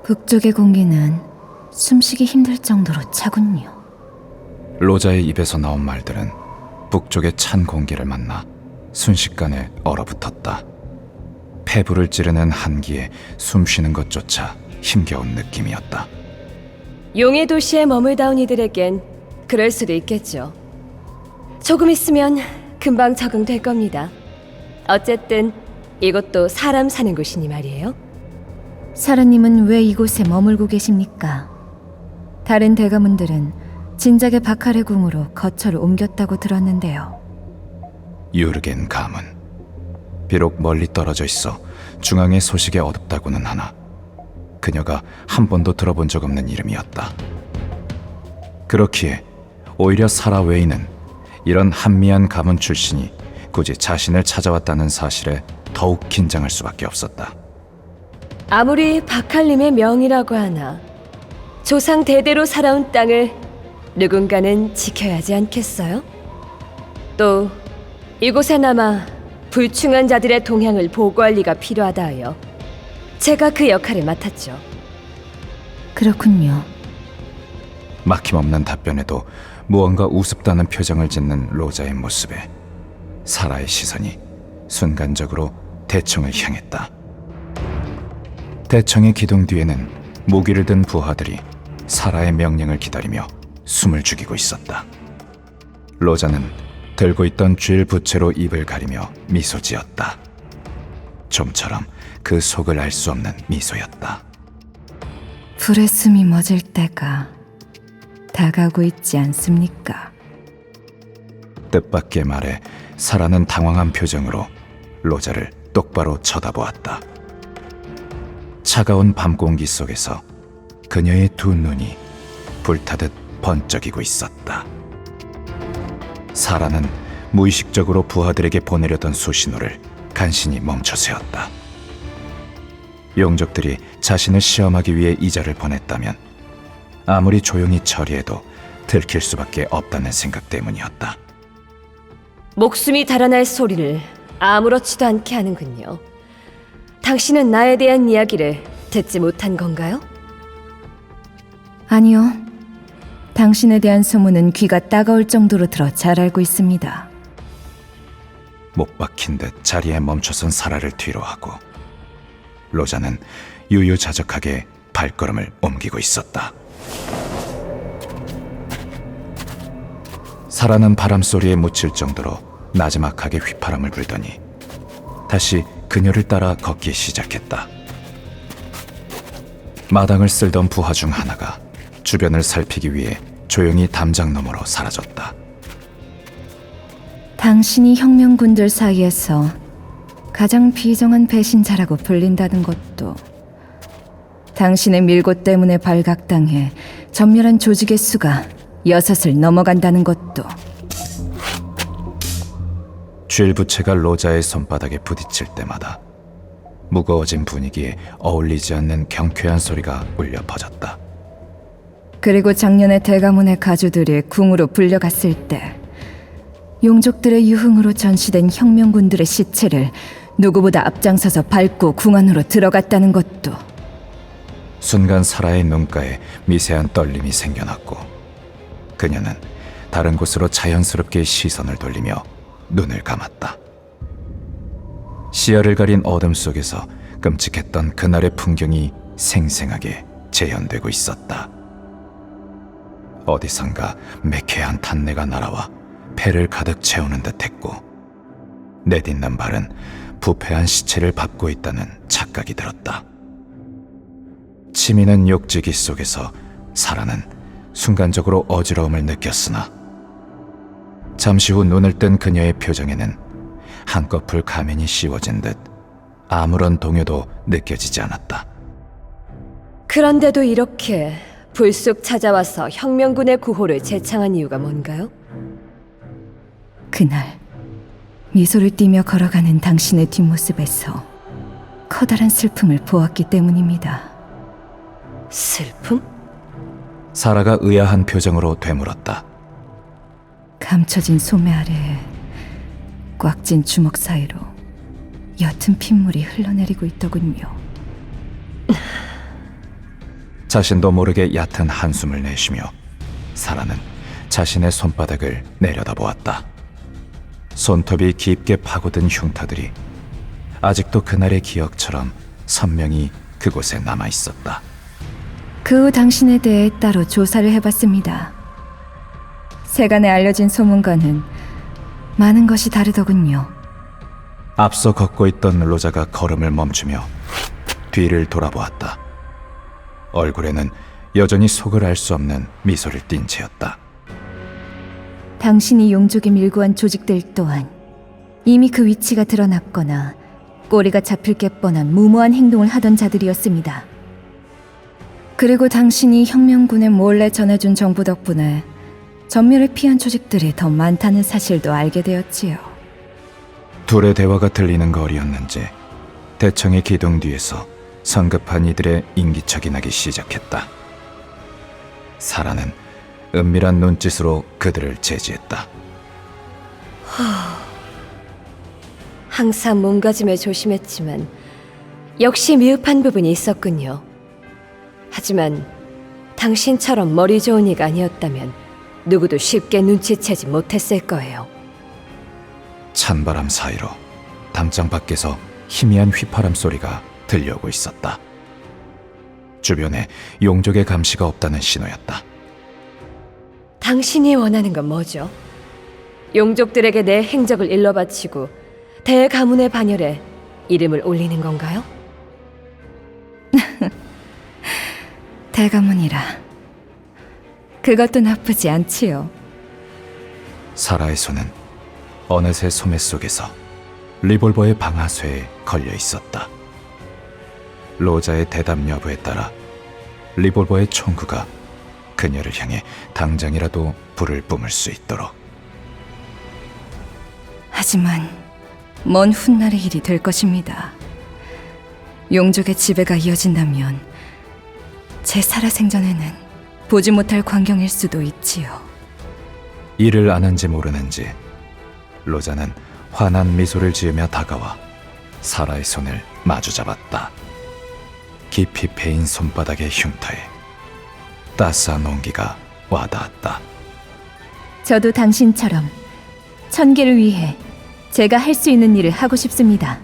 북쪽의 공기는 숨쉬기 힘들 정도로 차군요. 로자의 입에서 나온 말들은 북쪽의 찬 공기를 만나 순식간에 얼어붙었다. 폐부를 찌르는 한기에 숨쉬는 것조차 힘겨운 느낌이었다. 용의 도시에 머물다 온 이들에겐 그럴 수도 있겠죠. 조금 있으면 금방 적응될 겁니다. 어쨌든 이것도 사람 사는 곳이니 말이에요. 사라님은 왜 이곳에 머물고 계십니까? 다른 대가문들은 진작에 바카레 궁으로 거처를 옮겼다고 들었는데요. 유르겐 가문. 비록 멀리 떨어져 있어 중앙의 소식이 어둡다고는 하나 그녀가 한 번도 들어본 적 없는 이름이었다. 그렇기에 오히려 사라 웨이는 이런 한미한 가문 출신이 굳이 자신을 찾아왔다는 사실에 더욱 긴장할 수밖에 없었다. 아무리 바칼림의 명이라고 하나 조상 대대로 살아온 땅을 누군가는 지켜야 하지 않겠어요? 또 이곳에 남아 불충한 자들의 동향을 보고할 리가 필요하다 하여 제가 그 역할을 맡았죠. 그렇군요. 막힘없는 답변에도 무언가 우습다는 표정을 짓는 로자의 모습에 사라의 시선이 순간적으로 대청을 향했다. 대청의 기둥 뒤에는 무기를 든 부하들이 사라의 명령을 기다리며 숨을 죽이고 있었다. 로자는 들고 있던 쥘 부채로 입을 가리며 미소 지었다. 좀처럼 그 속을 알 수 없는 미소였다. 불의 숨이 멎을 때가 다가오고 있지 않습니까? 뜻밖의 말에 사라는 당황한 표정으로 로자를 똑바로 쳐다보았다. 차가운 밤 공기 속에서 그녀의 두 눈이 불타듯 번쩍이고 있었다. 사라는 무의식적으로 부하들에게 보내려던 수신호를 간신히 멈춰 세웠다. 용족들이 자신을 시험하기 위해 이자를 보냈다면 아무리 조용히 처리해도 들킬 수밖에 없다는 생각 때문이었다. 목숨이 달아날 소리를 아무렇지도 않게 하는군요. 당신은 나에 대한 이야기를 듣지 못한 건가요? 아니요. 당신에 대한 소문은 귀가 따가울 정도로 들어 잘 알고 있습니다. 못 박힌 듯 자리에 멈춰선 사라를 뒤로 하고 로자는 유유자적하게 발걸음을 옮기고 있었다. 사라는 바람 소리에 묻힐 정도로 나지막하게 휘파람을 불더니 다시 그녀를 따라 걷기 시작했다. 마당을 쓸던 부하 중 하나가 주변을 살피기 위해 조용히 담장 너머로 사라졌다. 당신이 혁명군들 사이에서 가장 비정한 배신자라고 불린다는 것도, 당신의 밀고 때문에 발각당해 전멸한 조직의 수가 6을 넘어간다는 것도. 쥘 부채가 로자의 손바닥에 부딪힐 때마다 무거워진 분위기에 어울리지 않는 경쾌한 소리가 울려 퍼졌다. 그리고 작년에 대가문의 가주들이 궁으로 불려갔을 때 용족들의 유흥으로 전시된 혁명군들의 시체를 누구보다 앞장서서 밟고 궁 안으로 들어갔다는 것도. 순간 사라의 눈가에 미세한 떨림이 생겨났고 그녀는 다른 곳으로 자연스럽게 시선을 돌리며 눈을 감았다. 시야를 가린 어둠 속에서 끔찍했던 그날의 풍경이 생생하게 재현되고 있었다. 어디선가 매캐한 탄내가 날아와 폐를 가득 채우는 듯했고 내딛는 발은 부패한 시체를 밟고 있다는 착각이 들었다. 치미는 욕지기 속에서 사라는 순간적으로 어지러움을 느꼈으나 잠시 후 눈을 뜬 그녀의 표정에는 한꺼풀 가면이 씌워진 듯 아무런 동요도 느껴지지 않았다. 그런데도 이렇게 불쑥 찾아와서 혁명군의 구호를 제창한 이유가 뭔가요? 그날 미소를 띠며 걸어가는 당신의 뒷모습에서 커다란 슬픔을 보았기 때문입니다. 슬픔? 사라가 의아한 표정으로 되물었다. 감춰진 소매 아래에 꽉 찐 주먹 사이로 옅은 핏물이 흘러내리고 있더군요. 자신도 모르게 얕은 한숨을 내쉬며 사라는 자신의 손바닥을 내려다보았다. 손톱이 깊게 파고든 흉터들이 아직도 그날의 기억처럼 선명히 그곳에 남아 있었다. 그 후 당신에 대해 따로 조사를 해봤습니다. 세간에 알려진 소문과는 많은 것이 다르더군요. 앞서 걷고 있던 로자가 걸음을 멈추며 뒤를 돌아보았다. 얼굴에는 여전히 속을 알 수 없는 미소를 띤 채였다. 당신이 용족에 밀고 한 조직들 또한 이미 그 위치가 드러났거나 꼬리가 잡힐 게 뻔한 무모한 행동을 하던 자들이었습니다. 그리고 당신이 혁명군에 몰래 전해준 정보 덕분에 전멸을 피한 조직들이 더 많다는 사실도 알게 되었지요. 둘의 대화가 들리는 거리였는지 대청의 기둥 뒤에서 성급한 이들의 인기척이 나기 시작했다. 사라는 은밀한 눈짓으로 그들을 제지했다. 항상 몸가짐에 조심했지만 역시 미흡한 부분이 있었군요. 하지만 당신처럼 머리 좋은 이가 아니었다면 누구도 쉽게 눈치채지 못했을 거예요. 찬바람 사이로 담장 밖에서 희미한 휘파람 소리가 들려오고 있었다. 주변에 용족의 감시가 없다는 신호였다. 당신이 원하는 건 뭐죠? 용족들에게 내 행적을 일러바치고 대가문의 반열에 이름을 올리는 건가요? 대가문이라 그것도 나쁘지 않지요. 사라의 손은 어느새 소매 속에서 리볼버의 방아쇠에 걸려 있었다. 로자의 대답 여부에 따라 리볼버의 총구가 그녀를 향해 당장이라도 불을 뿜을 수 있도록. 하지만 먼 훗날의 일이 될 것입니다. 용족의 지배가 이어진다면 제 살아생전에는 보지 못할 광경일 수도 있지요. 이를 아는지 모르는지 로자는 환한 미소를 지으며 다가와 사라의 손을 마주잡았다. 깊이 패인 손바닥의 흉터에 따스한 온기가 와닿았다. 저도 당신처럼 천계를 위해 제가 할 수 있는 일을 하고 싶습니다.